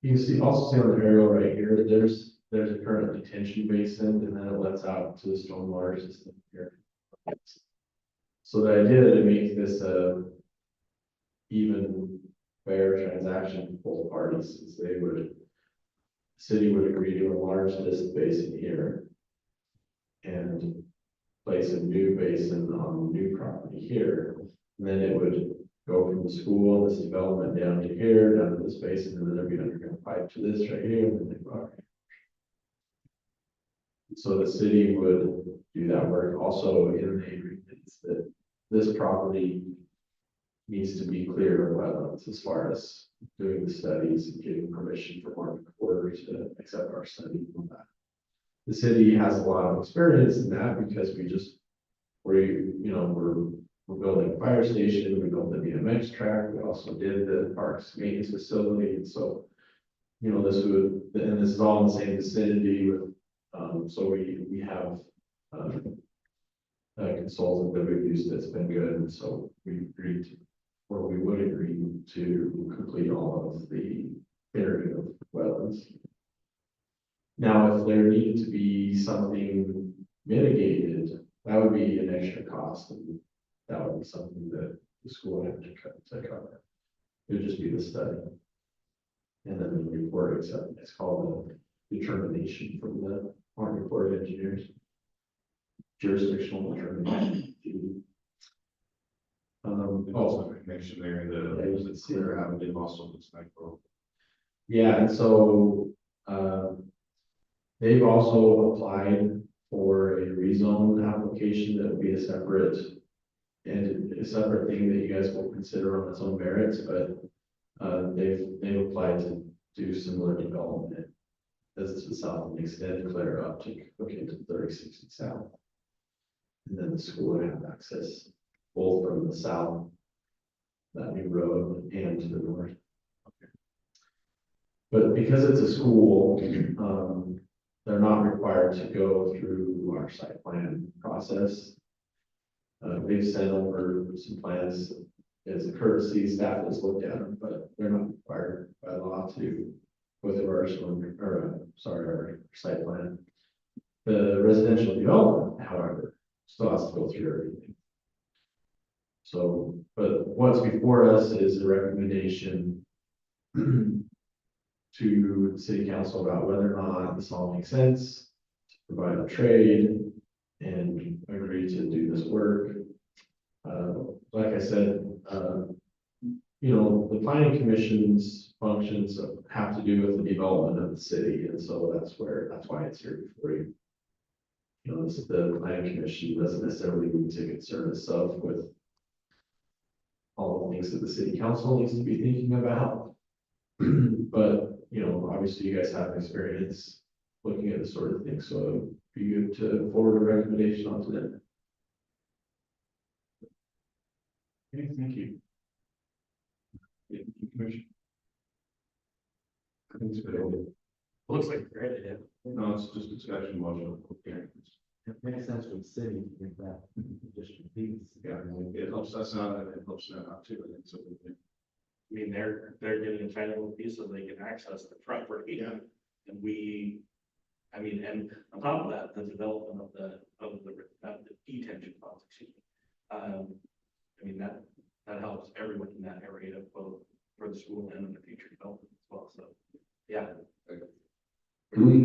you see, also see on the aerial right here, there's a current detention basin, and then it lets out to the stormwater system here. So the idea to make this a even fair transaction for both parties is they would city would agree to enlarge this basin here. And place a new basin on new property here. And then it would go from the school, this development down to here, down to this basin, and then there'd be an underground pipe to this right here, and then they'd go. So the city would do that work. Also in the agreements that this property needs to be clear of wetlands as far as doing the studies and getting permission from our recorder to accept our study on that. The city has a lot of experience in that because we're building a fire station, we built the BMX track, we also did the parks maintenance facility, and so. This is all in the same vicinity with, so we have, a consultant that we've used that's been good, and so we agreed to, or we would agree to complete all of the area of wetlands. Now, if there needed to be something mitigated, that would be an extra cost, and that would be something that the school would have to cover. It would just be the study. And then the report, it's called the determination from the Army Corps of Engineers. Jurisdictional determination. Also, mention there, the Cedar Avenue also looks like, well, Yeah, and so, they've also applied for a rezone application that would be a separate thing that you guys will consider on its own merits, but, they've applied to do similar development as to the south and extend Claire up to hook into 3060 south. And then the school would have access both from the south, that new road, and to the north. But because it's a school, they're not required to go through our site plan process. They've sent over some plans as a courtesy, staff has looked at them, but they're not required by law to go through our site plan. The residential development, however, still has to go through everything. So, but what's before us is a recommendation to the city council about whether or not this all makes sense, to provide a trade and agree to do this work. Like I said, the planning commission's functions have to do with the development of the city, and so that's why it's here before you. The planning commission doesn't necessarily need to concern itself with all the things that the city council needs to be thinking about. But, obviously you guys have experience looking at this sort of thing, so it'd be good to forward a recommendation onto them. Okay, thank you. Commission. I think it's a good idea. Looks like a great idea. No, it's just discussion motion. Okay. It makes sense for the city to get that additional piece. Yeah, it helps us out and it helps them out too. I think so. I mean, they're getting a tiny little piece so they can access the property. Yeah. And and on top of that, the development of the detention ponds, excuse me. That helps everyone in that area, both for the school and in the future development as well, so, yeah. Can we,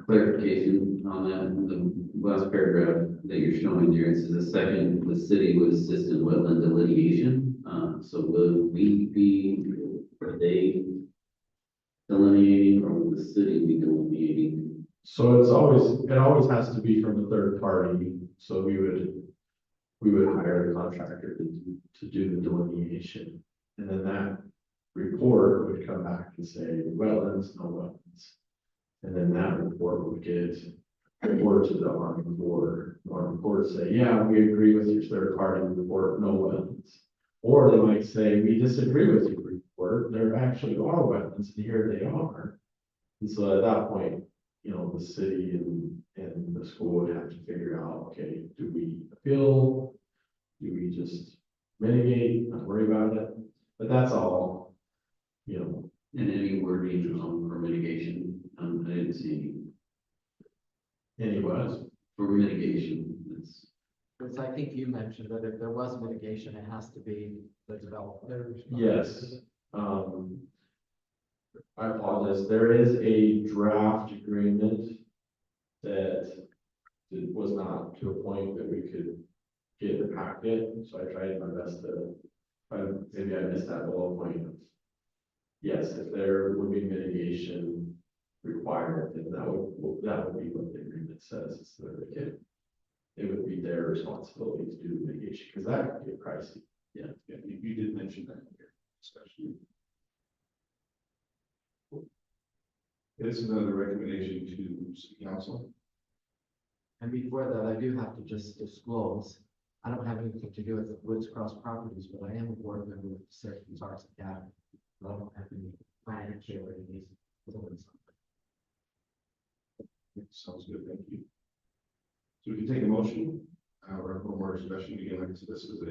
clarification on that, the last paragraph that you're showing there, it says the city would assist in wetland delineation. So will are they delineating, or will the city be delineating? So it always has to be from a third party, so we would hire a contractor to do the delineation. And then that report would come back and say wetlands, no wetlands. And then that report would get reported to the Army Corps. The Army Corps would say, yeah, we agree with your third party report, no wetlands. Or they might say, we disagree with your report, there actually are wetlands, and here they are. And so at that point, the city and the school would have to figure out, okay, do we appeal? Do we just mitigate, not worry about it? But that's all, And any wording for mitigation, I didn't see any. anyways. For mitigation, it's. Because I think you mentioned that if there was mitigation, it has to be the developer. Yes, I apologize, there is a draft agreement that was not to a point that we could get the packet, so I tried my best to, maybe I missed that bullet point. Yes, if there would be mitigation required, then that would be what the agreement says, is that it would be their responsibility to do the mitigation, because that could get pricey. Yeah, you did mention that in your discussion. This is another recommendation to city council. And before that, I do have to just disclose, I don't have anything to do with the Woods Cross properties, but I am a board member with the Syracuse Arts Academy. I don't have any financial or any. Sounds good, thank you. So we can take a motion, or for more discussion, again, like I said, this is a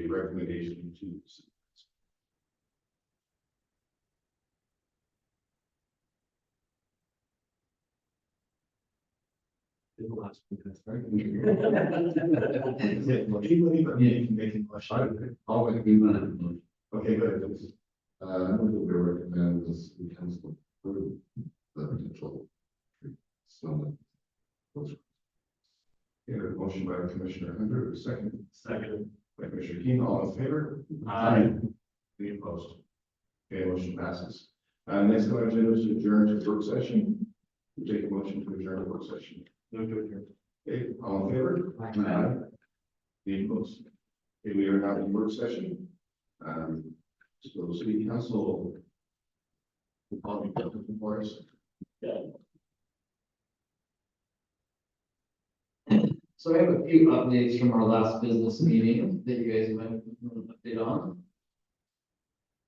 recommendation to. The last one, that's right. Anybody but me can make a motion. I'll make you one. Okay, good. I think we recommend this, we council approve the potential. So. Okay, a motion by Commissioner Hunter, a second Second. by Commissioner Keen, all in favor? Aye. Any opposed? Okay, motion passes. Next on our agenda is to adjourn to work session. We take a motion to adjourn to work session. Move to adjourn. Okay, all in favor? Aye. Any opposed? Okay, we are now in work session. So the city council will probably be looking for us. So I have a few updates from our last business meeting that you guys might want to update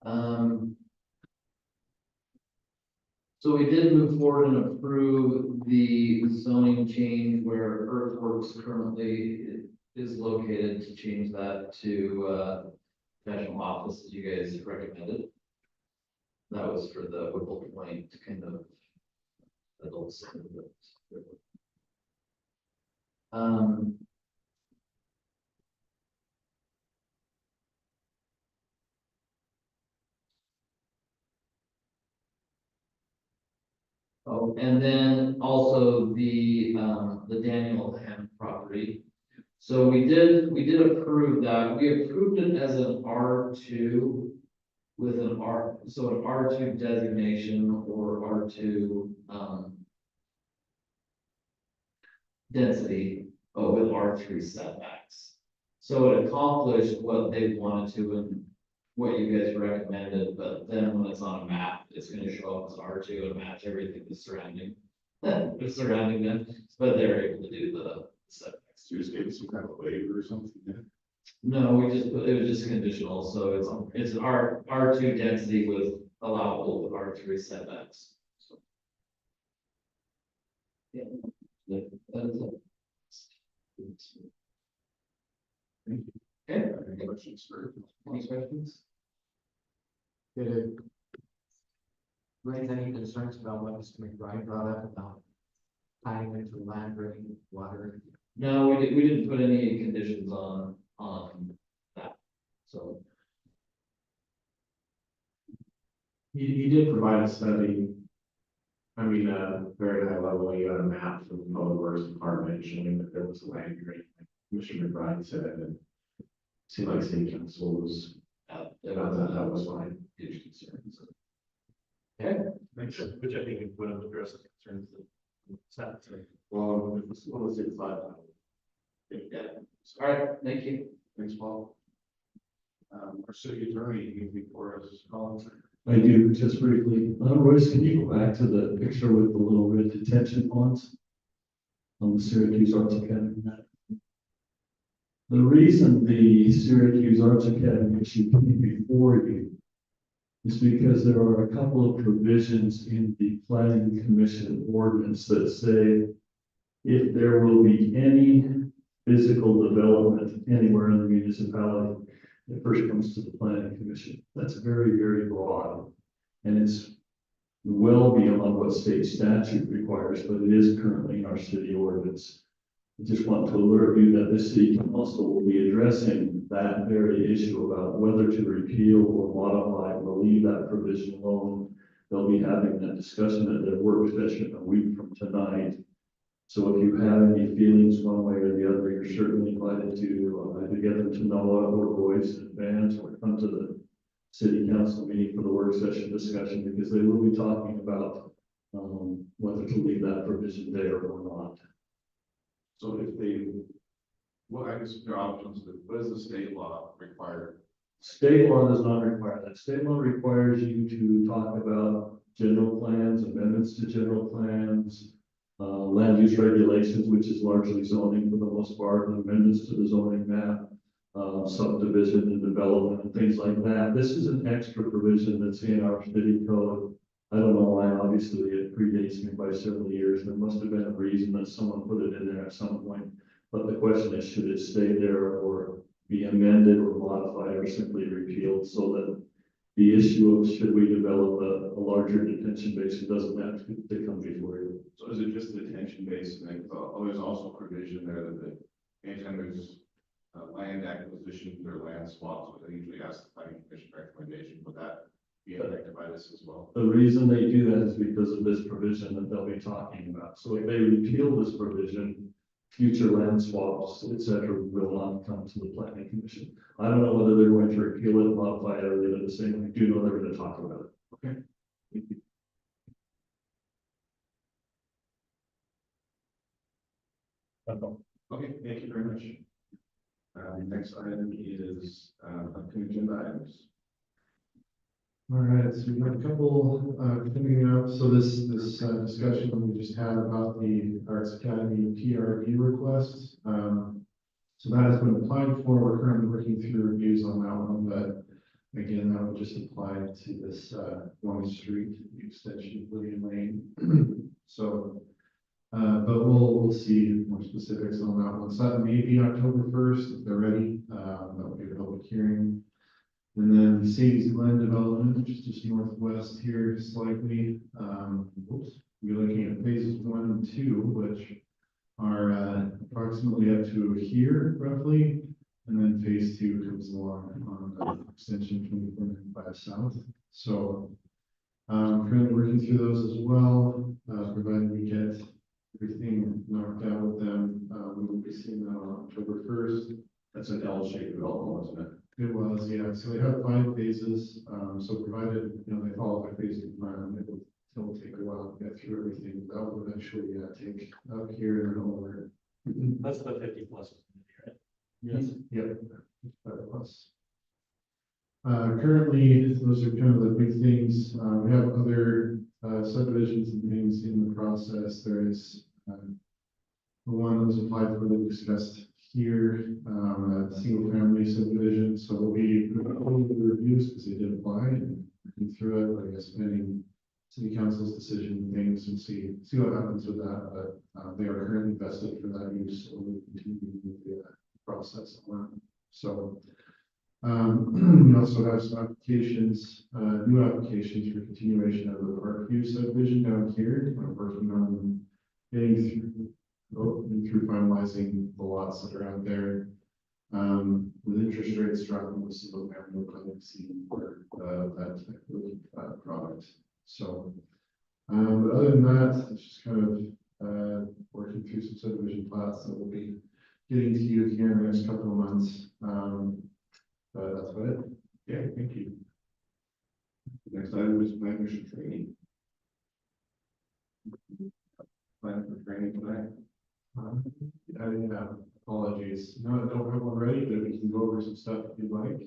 on. So we did move forward and approve the zoning change where Earthworks currently is located, to change that to professional office, as you guys recommended. That was for the Whipple Point kind of adult center. Oh, and then also the Daniel Ham property. So we did approve that. We approved it as an R2 with an so an R2 designation or R2, density, with R3 setbacks. So it accomplished what they wanted to and what you guys recommended, but then when it's on a map, it's gonna show up as R2 and match everything that's surrounding them, but they're able to do the setbacks. So you just gave us some kind of waiver or something. Yeah? No, it was just conditional, so it's an R2 density with allowable with R3 setbacks. So. Yeah. That is it. Thank you. Okay, Any questions for? any questions? Did it raise any concerns about what Mr. McBride brought up about tying into land, bringing water? No, we didn't put any conditions on that, so. He did provide a study. I mean, very high level, you got a map from the Public Works Department showing that there was a land grant, like Commissioner McBride said, and it seemed like city council was, that was fine. Huge concerns. Okay. Which I think would have addressed the concerns that. Well, let's say 5. Yeah. All right, thank you. Thanks, Paul. Our city attorney, before us, Collins. I do, just briefly. Royce, can you go back to the picture with the little red detention ponds on the Syracuse Arts Academy map? The reason the Syracuse Arts Academy issue came before you is because there are a couple of provisions in the planning commission ordinance that say if there will be any physical development anywhere in the municipality, it first comes to the planning commission. That's very, very broad. And it's well beyond what state statute requires, but it is currently in our city ordinance. I just want to alert you that the city council will be addressing that very issue about whether to repeal or modify or leave that provision alone they'll be having that discussion at their work session a week from tonight. So if you have any feelings one way or the other, you're certainly invited to, either get them to Noah or Royce in advance, or come to the city council meeting for the work session discussion, because they will be talking about, whether to leave that provision there or not. So if they, well, I guess there are options, but what does the state law require? State law does not require that. State law requires you to talk about general plans, amendments to general plans, land use regulations, which is largely zoning for the most part, and amendments to the zoning map, subdivision and development and things like that. This is an extra provision that's in our city code. I don't know why, obviously it predates me by several years. There must have been a reason that someone put it in there at some point. But the question is, should it stay there or be amended or modified or simply repealed, so that the issue of should we develop a larger detention basin doesn't have to come before you. So is it just the detention basin? And, there's also provision there that anytime there's land acquisitions or land swaps, they usually ask the planning commission recommendation. Would that be affected by this as well? The reason they do that is because of this provision that they'll be talking about. So if they repeal this provision, future land swaps, et cetera, will not come to the planning commission. I don't know whether they're going to repeal it, modify it, or leave it the same. I do know they're going to talk about it. Okay. Okay, thank you very much. Next item is, upcoming agenda items. All right, so we have a couple, coming up. So this discussion we just had about the Arts Academy PRD request. So that has been applied for. We're currently working through reviews on that one, but again, that would just apply to this, one street extension of William Lane. So, but we'll see more specifics on that one. So that may be October 1st, if they're ready. That would be a public hearing. And then Sadie's Glen development, which is just northwest here slightly. We're looking at phases 1 and 2, which are approximately up to here roughly. And then phase 2 comes along on the extension 2495 south. So currently working through those as well, provided we get everything knocked out with them. We will be seeing that on October 1st. That's an L-shaped development, wasn't it? It was, yeah. So they have 5 phases. So provided, they follow the phase 2 plan, it'll take a while to get through everything. That will eventually take up here and over. That's the 50+. Right? Yes. Yep. 5+. Currently, those are kind of the big things. We have other subdivisions and things in the process. There is the one that was applied for that we discussed here, a single family subdivision. So we'll be going through the reviews because they did apply and working through it, I guess, pending city council's decision and things, and see what happens with that. But they are currently vested for that use, so we'll continue with the process on that. So we also have some applications, new applications for continuation of the Parkview subdivision down here. We're working on getting through finalizing the lots that are out there. With interest rates dropping, with single family, we're kind of seeing more that type of product. So, but other than that, it's just kind of working through some subdivision plats that we'll be getting to you here in the next couple of months. But that's about it. Yeah, thank you. Next item is plan commission training. Plan for training tonight. Apologies. No, I don't have one ready, but we can go over some stuff if you'd like.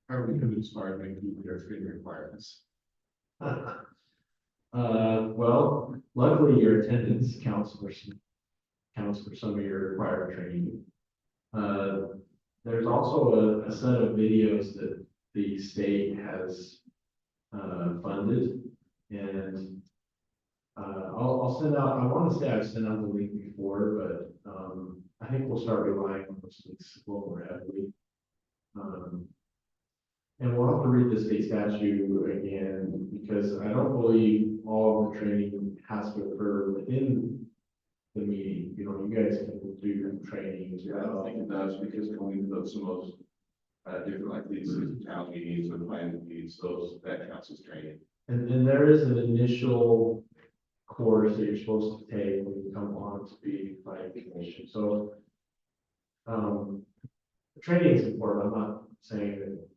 How are we going to start making their training requirements? Well, luckily your attendance counts for some of your required training. There's also a set of videos that the state has funded, and I'll send out, I want to say I've sent out the link before, but I think we'll start relying on those links a little more heavily. And we'll have to read the state statute again, because I don't believe all of the training has to occur within the meeting. You guys can do your training as Yeah, I don't well. think it does, because going to some of those different, like these town meetings or planning meetings, that counts as training. And there is an initial course that you're supposed to take when you come on to be planning commission, so. Training is important, I'm not saying that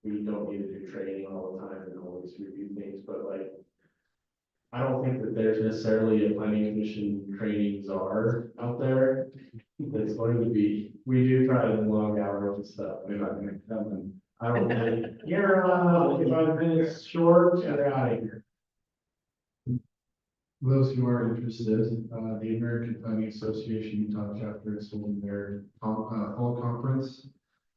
we don't need to do training all the time and always review things, but like. I don't think that there's necessarily a planning commission training czar out there. That's going to be, we do try to long hours and stuff, They're not gonna come and I don't think, you're, 5 minutes short, you're out of here. Those who are interested, the American Planning Association Utah chapter is holding their fall conference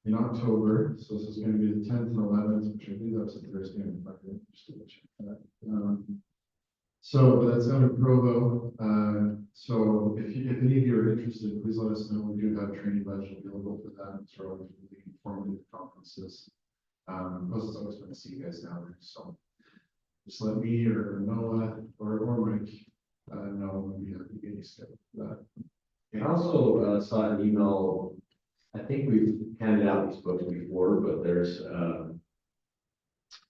in October. So this is going to be the 10th and 11th, which I believe that's a Thursday and Friday. Just to check that. So that's out in Provo. So if any of you are interested, please let us know. We do have training budget available for that. It's relatively informative conferences. Plus it's always fun to see you guys down there. So just let me or Noah or Mike know when we have to get you scheduled for that. I also saw an email, I think we've handed out these books before, but there's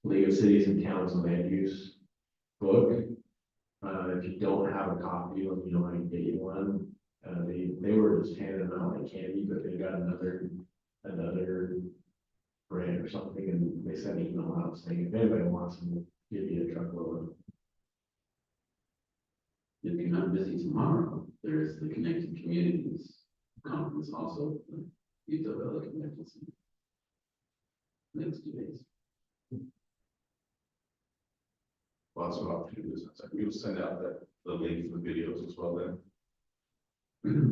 League of Cities and Towns land use book. If you don't have a copy, let me know, I can get you one. They were just handing them out like candy, but they got another brand or something, and they sent an email out saying if anybody wants them, we'll give you a truckload. If you're not busy tomorrow, there is the Connected Communities Conference also, the Utah Valley Connection Center. Next 2 days. lots of opportunities. We will send out the link for the videos as well then.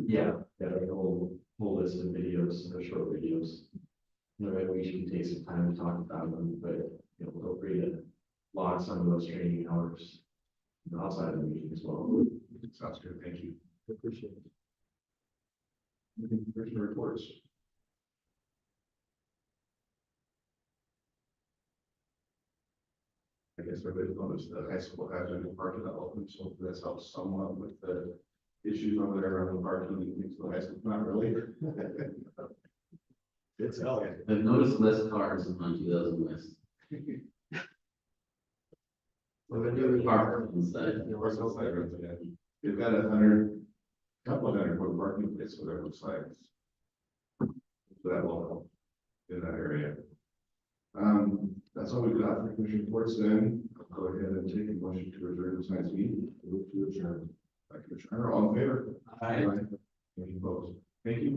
Yeah, like a whole list of videos, the short videos. Maybe we should take some time to talk about them, but feel free to log some of those training hours outside of the meeting as well. Sounds good, thank you. Appreciate it. Commissioner reports. I guess everybody noticed the high school has a new parking lot open, so that's helped somewhat with the issues over there around the parking and things, the high school, not really. It's hell. I've noticed less cars on 2000 West. We're gonna do Parked inside. They've got couple of hundred foot parking place, whatever it looks like. So that will help in that area. That's all we've got for commission reports then. I'll go ahead and take a motion to adjourn tonight's meeting. Move to adjourn. By Commissioner, all in favor? Aye. Any opposed? Thank you.